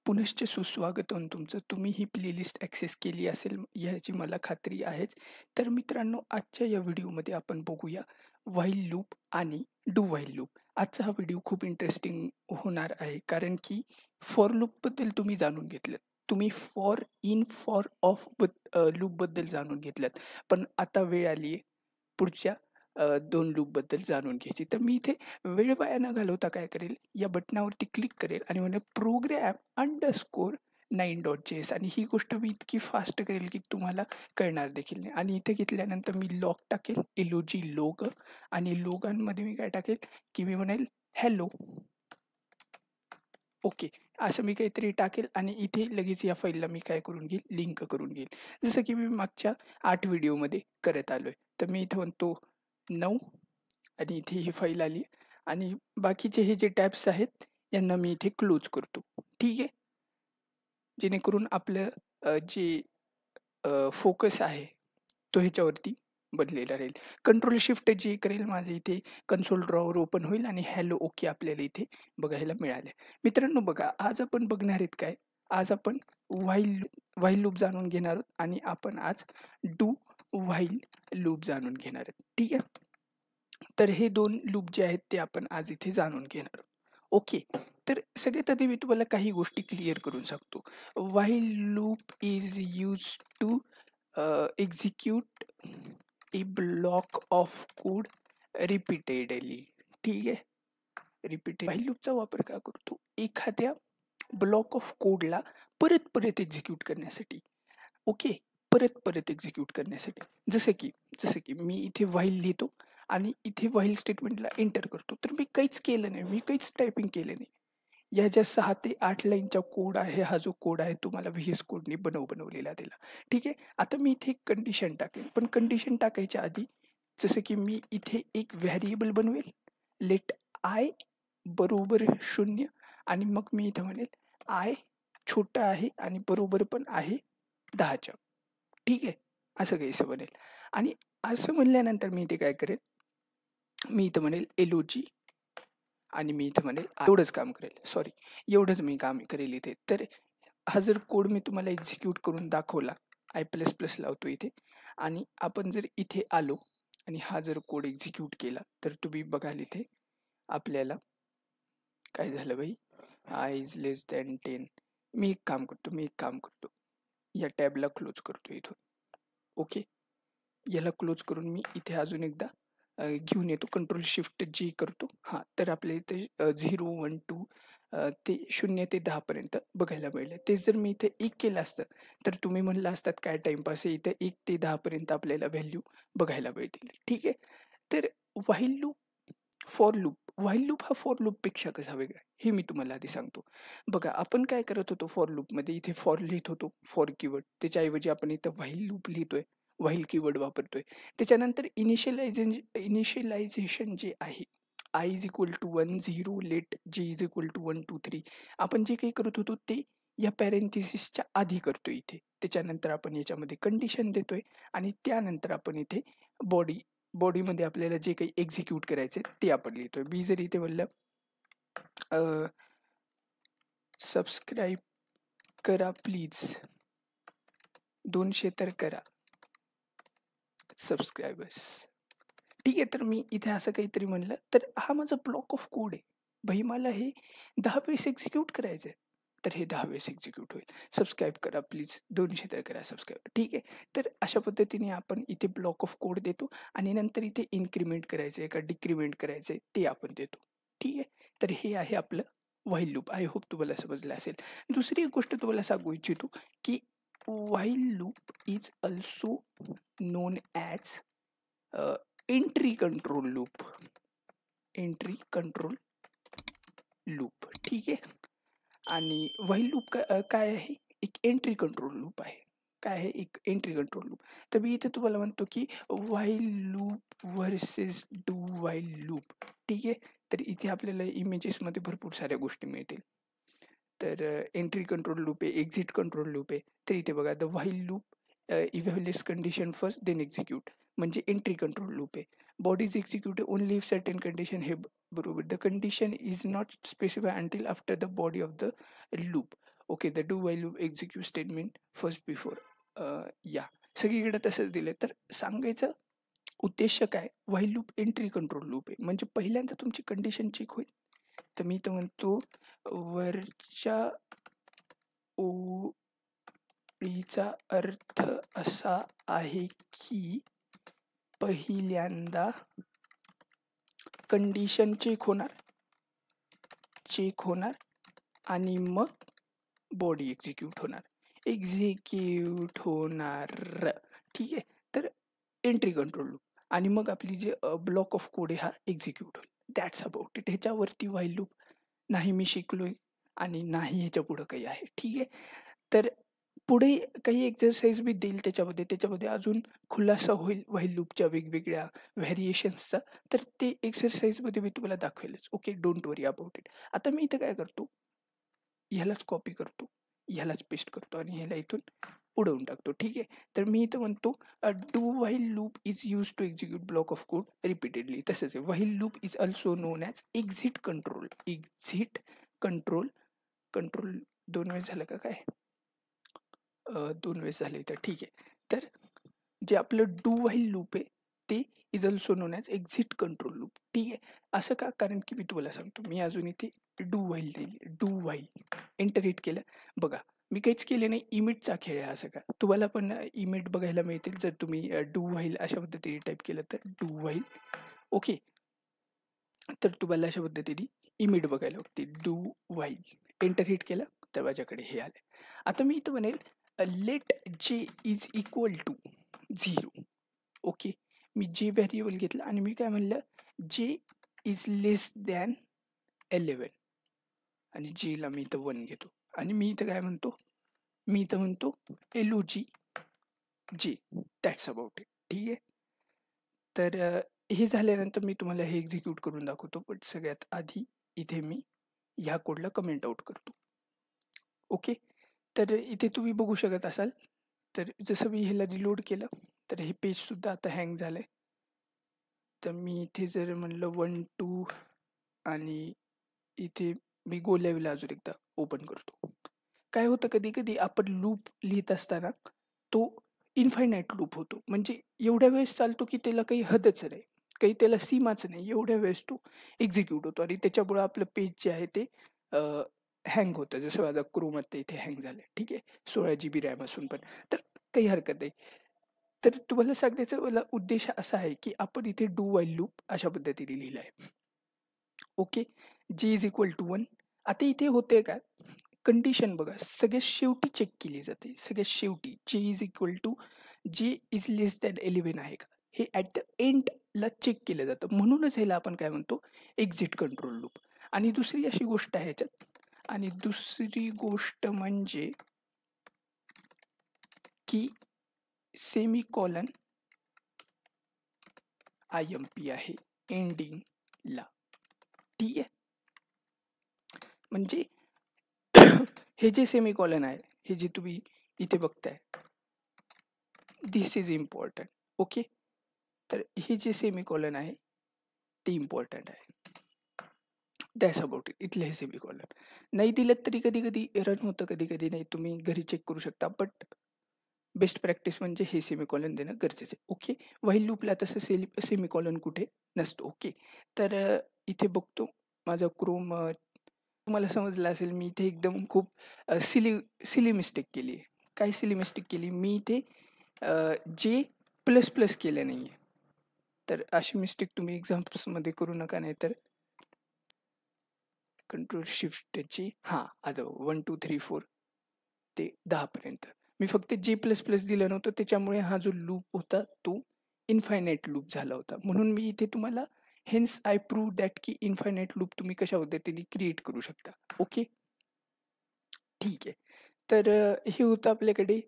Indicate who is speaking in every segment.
Speaker 1: पुनश्च सुस्वागतम तुमचं. तुम्ही ही प्लेलिस्ट ॲक्सेस केली असेल याची मला खात्री आहेच. तर मित्रांनो, आजच्या या व्हिडिओमध्ये आपण बघूया व्हाईल लूप आणि डू व्हाईल लूप. आजचा हा व्हिडिओ खूप इंटरेस्टिंग होणार आहे, कारण की फॉर लूपबद्दल तुम्ही जाणून घेतलंत. तुम्ही फॉर इन, फॉर ऑफ लूपबद्दल जाणून घेतलंत. पण आता वेळ आली आहे पुढच्या 2 लूपबद्दल जाणून घ्यायची. तर मी इथे वेळ वाया न घालवता काय करेल, या बटनावरती क्लिक करेल आणि म्हणेल प्रोग्राम अंडरस्कोर 9.js आणि ही गोष्ट मी इतकी फास्ट करेल की तुम्हाला कळणार देखील नाही. आणि इथे घेतल्यानंतर मी लॉग टाकेल, एलोजी लोग, आणि लोगांमध्ये मी काय टाकेल की मी म्हणेल हॅलो. ओके. असं मी काहीतरी टाकेल आणि इथे लगेच या फाईलला मी काय करून घेईल, लिंक करून घेईल. जसं की मी मागच्या 8 व्हिडिओमध्ये करत आलोय. तर मी इथं म्हणतो 9 आणि इथे ही फाईल आली आणि बाकीचे हे जे टॅब्स आहेत यांना मी इथे क्लोज करतो. ठीक आहे. जेणेकरून आपलं जे फोकस आहे तो ह्याच्यावरती बदलेला राहील. कंट्रोल शिफ्ट जी करेल माझं इथे कन्सोल ड्रॉवर ओपन होईल आणि हॅलो ओके आपल्याला इथे बघायला मिळाले. मित्रांनो बघा, आज आपण बघणार आहेत काय? आज आपण व्हाईल लूप जाणून घेणार आहोत आणि आपण आज डू व्हाईल लूप जाणून घेणार आहेत. ठीक आहे. तर हे 2 लूप जे आहेत ते आपण आज इथे जाणून घेणार आहोत. ओके. तर सगळ्यात आधी मी तुम्हाला काही गोष्टी क्लिअर करून सांगतो. While loop is used to execute a block of code repeatedly. ठीक आहे. व्हाईल लूपचा वापर का करतो? एखाद्या ब्लॉक ऑफ कोडला परत एक्झिक्यूट करण्यासाठी. ओके. परत एक्झिक्यूट करण्यासाठी. जसं की मी इथे व्हाईल लिहितो आणि इथे व्हाईल स्टेटमेंटला एंटर करतो. तर मी काहीच केलं नाही. मी काहीच टायपिंग केलं नाही. या ज्या 6 ते 8 लाईनचा कोड आहे, हा जो कोड आहे तुम्हाला व्ही-एस कोडने बनवलेला दिला. ठीक आहे. आता मी इथे एक कंडिशन टाकेन. पण कंडिशन टाकायच्या आधी जसं की मी इथे एक व्हेरिएबल बनवेल. लेट आय बरोबर 0 आणि मग मी इथं म्हणेल आय छोटा आहे आणि बरोबर पण आहे 10च्या. ठीक आहे. असं काहीसं बनेल आणि असं म्हणल्यानंतर मी इथे काय करेल, मी इथं म्हणेल एलोजी आणि मी इथं म्हणेल एवढंच काम करेल. सॉरी, एवढंच मी काम करेल इथे. तर हा जर कोड मी तुम्हाला एक्झिक्यूट करून दाखवला, I++ लावतो इथे आणि आपण जर इथे आलो आणि हा जर कोड एक्झिक्यूट केला, तर तुम्ही बघाल इथे आपल्याला काय झालं बाई, आय इज लेस दॅन 10. मी एक काम करतो. या टॅबला क्लोज करतो इथून. ओके. याला क्लोज करून मी इथे अजून एकदा घेऊन येतो. कंट्रोल शिफ्ट जी करतो. हां, तर आपल्या इथे 0, 1, 2 ते 0 ते 10 पर्यंत बघायला मिळालं. तेच जर मी इथे 1 केलं असतं, तर तुम्ही म्हणलं असतात काय टाईमपास आहे, इथे 1 ते 10 पर्यंत आपल्याला व्हॅल्यू बघायला मिळतील. ठीक आहे. तर while loop, for loop. While loop हा फॉर लूपपेक्षा कसा वेगळा आहे, हे मी तुम्हाला आधी सांगतो. बघा, आपण काय करत होतो फॉर लूपमध्ये, इथे फॉर लिहित होतो, फॉर कीवर्ड. त्याच्याऐवजी आपण इथं व्हाईल लूप लिहितोय, व्हाईल कीवर्ड वापरतोय. त्याच्यानंतर इनिशियलायझेशन जे आहे, I is equal to 1, 0, let J is equal to 1, 2, 3. आपण जे काही करत होतो ते या पॅरेंथेसिसच्या आधी करतोय इथे. त्याच्यानंतर आपण याच्यामध्ये कंडिशन देतोय आणि त्यानंतर आपण इथे बॉडीमध्ये आपल्याला जे काही एक्झिक्यूट करायचे ते आपण लिहितोय. मी जर इथे म्हणलं सबस्क्राईब करा प्लीज, 200 तर करा सबस्क्रायबर्स. ठीक आहे. तर मी इथे असं काहीतरी म्हणलं, तर हा माझा ब्लॉक ऑफ कोड आहे. भाई मला हे 10 वेळेस एक्झिक्यूट करायचं आहे. तर हे 10 वेळेस एक्झिक्यूट होईल. सबस्क्राईब करा प्लीज, 200 तर करा सबस्क्राईब. ठीक आहे. तर अशा पद्धतीने आपण इथे ब्लॉक ऑफ कोड देतो आणि नंतर इथे इन्क्रिमेंट करायचं आहे का डिक्रिमेंट करायचं आहे ते आपण देतो. ठीक आहे. तर हे आहे आपलं व्हाईल लूप. आय होप तुम्हाला समजलं असेल. दुसरी एक गोष्ट तुम्हाला सांगू इच्छितो, की while loop is also non as entry control loop. Entry control loop. ठीक आहे. आणि व्हाईल लूप काय आहे? एक एंट्री कंट्रोल लूप आहे. काय आहे? एक एंट्री कंट्रोल लूप. तर मी इथे तुम्हाला म्हणतो की while loop versus do while loop. ठीक आहे. तर इथे आपल्याला इमेजेसमध्ये भरपूर साऱ्या गोष्टी मिळतील. तर एंट्री कंट्रोल लूप आहे, एक्झिट कंट्रोल लूप आहे. तर इथे बघा, the while loop evaluates condition first then execute, म्हणजे एंट्री कंट्रोल लूप आहे. Bodies execute only if certain condition, हे बरोबर. The condition is not specify until after the body of the loop. Okay, the do while loop execute statement first before या सगळीकडे तसंच दिलं. तर सांगायचं उद्देश काय, while loop entry control loop आहे. म्हणजे पहिल्यांदा तुमची कंडिशन चेक होईल. तर मी तर म्हणतो वरच्या ओळीचा अर्थ असा आहे की पहिल्यांदा कंडिशन चेक होणार आणि मग बॉडी एक्झिक्यूट होणार. ठीक आहे. तर एंट्री कंट्रोल लूप आणि मग आपली जे ब्लॉक ऑफ कोड आहे हा एक्झिक्यूट होईल. That's about it. ह्याच्यावरती व्हाईल लूप नाही मी शिकलोय आणि नाही ह्याच्या पुढं काही आहे. ठीक आहे. तर पुढे काही एक्सरसाइज बी देईल त्याच्यामध्ये अजून खुलासा होईल व्हाईल लूपच्या वेगवेगळ्या व्हॅरिएशन्सचा. तर ते एक्सरसाइजमध्ये मी तुम्हाला दाखवेलच. Okay, don't worry about it. आता मी इथं काय करतो, ह्यालाच कॉपी करतो, ह्यालाच पेस्ट करतो आणि ह्याला इथून उडवून टाकतो. ठीक आहे. तर मी इथं म्हणतो do while loop is use to execute block of code repeatedly. तसंच आहे, while loop is also known as exit control. Control 2 वेळेस झालं का काय? 2 वेळेस झाले तर ठीक आहे. तर जे आपलं डू व्हाईल लूप आहे ते is also known as exit control loop. ठीक आहे. असं का? कारण की मी तुम्हाला सांगतो, मी अजून इथे डू व्हाईल दिली. डू व्हाईल एंटर हिट केलं. बघा, मी काहीच केले नाही. इमिटचा खेळ आहे हा सगळा. तुम्हाला पण इमिट बघायला मिळतील जर तुम्ही डू व्हाईल अशा पद्धतीने टाईप केलं तर डू व्हाईल. ओके, तर तुम्हाला अशा पद्धतीने इमिट बघायला लागते. डू व्हाईल एंटर हिट केलं तर माझ्याकडे हे आले. आता मी इथं म्हणेल late J is equal to 0. Okay, मी जे व्हेरिएबल घेतलं आणि मी काय म्हणलं, जे इज लेस दॅन 11 आणि जेला मी इथं 1 घेतो आणि मी इथं काय म्हणतो, LOG जे. That's about it. ठीक आहे. तर हे झाल्यानंतर मी तुम्हाला हे एक्झिक्यूट करून दाखवतो. पण सगळ्यात आधी इथे मी ह्या कोडला कमेंट आउट करतो. ओके, तर इथे तुम्ही बघू शकत असाल, तर जसं मी ह्याला रिलोड केलं तर हे पेजसुद्धा आता हँग झालं आहे. तर मी इथे जर म्हणलं 1 2 आणि इथे मी गो लेवलला अजून एकदा ओपन करतो. काय होतं, कधी कधी आपण लूप लिहित असताना तो इन्फायनाईट लूप होतो. म्हणजे एवढ्या वेळेस चालतो की त्याला काही हदच नाही, काही त्याला सीमाच नाही. एवढ्या वेळेस तो एक्झिक्यूट होतो आणि त्याच्यामुळं आपलं पेज जे आहे ते हँग होतं. जसं माझा क्रोमात इथे हँग झालं. ठीक आहे, 16 GB रॅम असून पण. तर काही हरकत नाही. तर तुम्हाला सांगण्याचा मला उद्देश असा आहे की आपण इथे डू व्हाईल लूप अशा पद्धतीने लिहिला आहे. ओके, जे इज इक्वल टू 1. आता इथे होते काय, कंडिशन बघा सगळ्यात शेवटी चेक केली जाते. सगळ्यात शेवटी जे इज इक्वल टू जे इज लेस दॅन 11 आहे का, हे ॲट द एंडला चेक केलं जातं. म्हणूनच ह्याला आपण काय म्हणतो, एक्झिट कंट्रोल लूप. आणि दुसरी अशी गोष्ट आहे ह्याच्यात, आणि दुसरी गोष्ट म्हणजे की सेमीकॉलन IMP आहे एंडिंगला. ठीक आहे. म्हणजे हे जे सेमीकॉलन आहे, हे जे तुम्ही इथे बघताय, दिस इज इम्पॉर्टंट. ओके, तर हे जे सेमीकॉलन आहे ते इम्पॉर्टंट आहे. That's about it. इथलं हे सेमीकॉलन नाही दिलं तरी कधी कधी रन होतं, कधी कधी नाही. तुम्ही घरी चेक करू शकता. बट बेस्ट प्रॅक्टिस म्हणजे हे सेमीकॉलन देणं गरजेचं आहे. ओके, व्हाईल लूपला तसं सेमीकॉलन कुठे नसतो. ओके, तर इथे बघतो माझा क्रोम. तुम्हाला समजलं असेल, मी इथे एकदम खूप सिली मिस्टेक केली आहे. काय सिली मिस्टेक केली, मी इथे जे प्लस प्लस केलं नाही आहे. तर अशी मिस्टेक तुम्ही एक्झाम्समध्ये करू नका. नाही तर कंट्रोल शिफ्टची आता 1 2 3 4 ते 10 पर्यंत मी फक्त जे प्लस प्लस दिलं नव्हतं. त्याच्यामुळे हा जो लूप होता तो इन्फायनाईट लूप झाला होता. म्हणून मी इथे तुम्हाला हेन्स आय प्रूव्ह दॅट की इन्फायनाईट लूप तुम्ही कशा पद्धतीने क्रिएट करू शकता. ओके, ठीक आहे. तर हे होतं आपल्याकडे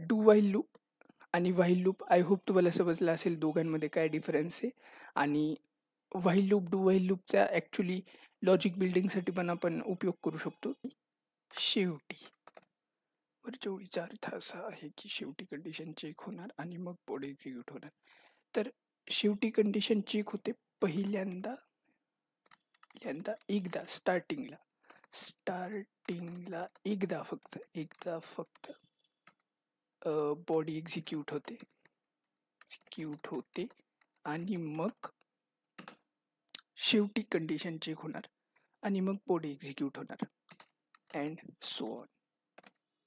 Speaker 1: डू व्हाईल लूप आणि व्हाईल लूप. आय होप तुम्हाला समजलं असेल दोघांमध्ये काय डिफरन्स आहे. आणि व्हाईल लूप डू व्हाईल लूपचा ॲक्च्युली लॉजिक बिल्डिंगसाठी पण आपण उपयोग करू शकतो. शेवटी वरच्या ओळीचा अर्थ असा आहे की शेवटी कंडिशन चेक होणार आणि मग पुढे एक्झिक्यूट होणार. तर शेवटी कंडिशन चेक होते पहिल्यांदा एकदा स्टार्टिंगला एकदा फक्त बॉडी एक्झिक्यूट होते आणि मग शेवटी कंडिशन चेक होणार आणि मग बॉडी एक्झिक्यूट होणार अँड सो ऑन.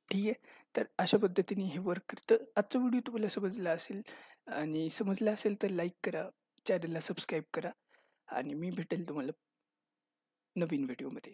Speaker 1: ठीक आहे, तर अशा पद्धतीने हे वर्क करतं. आजचा व्हिडिओ तुम्हाला समजला असेल तर लाईक करा, चॅनलला सबस्क्राईब करा आणि मी भेटेल तुम्हाला नवीन व्हिडिओमध्ये.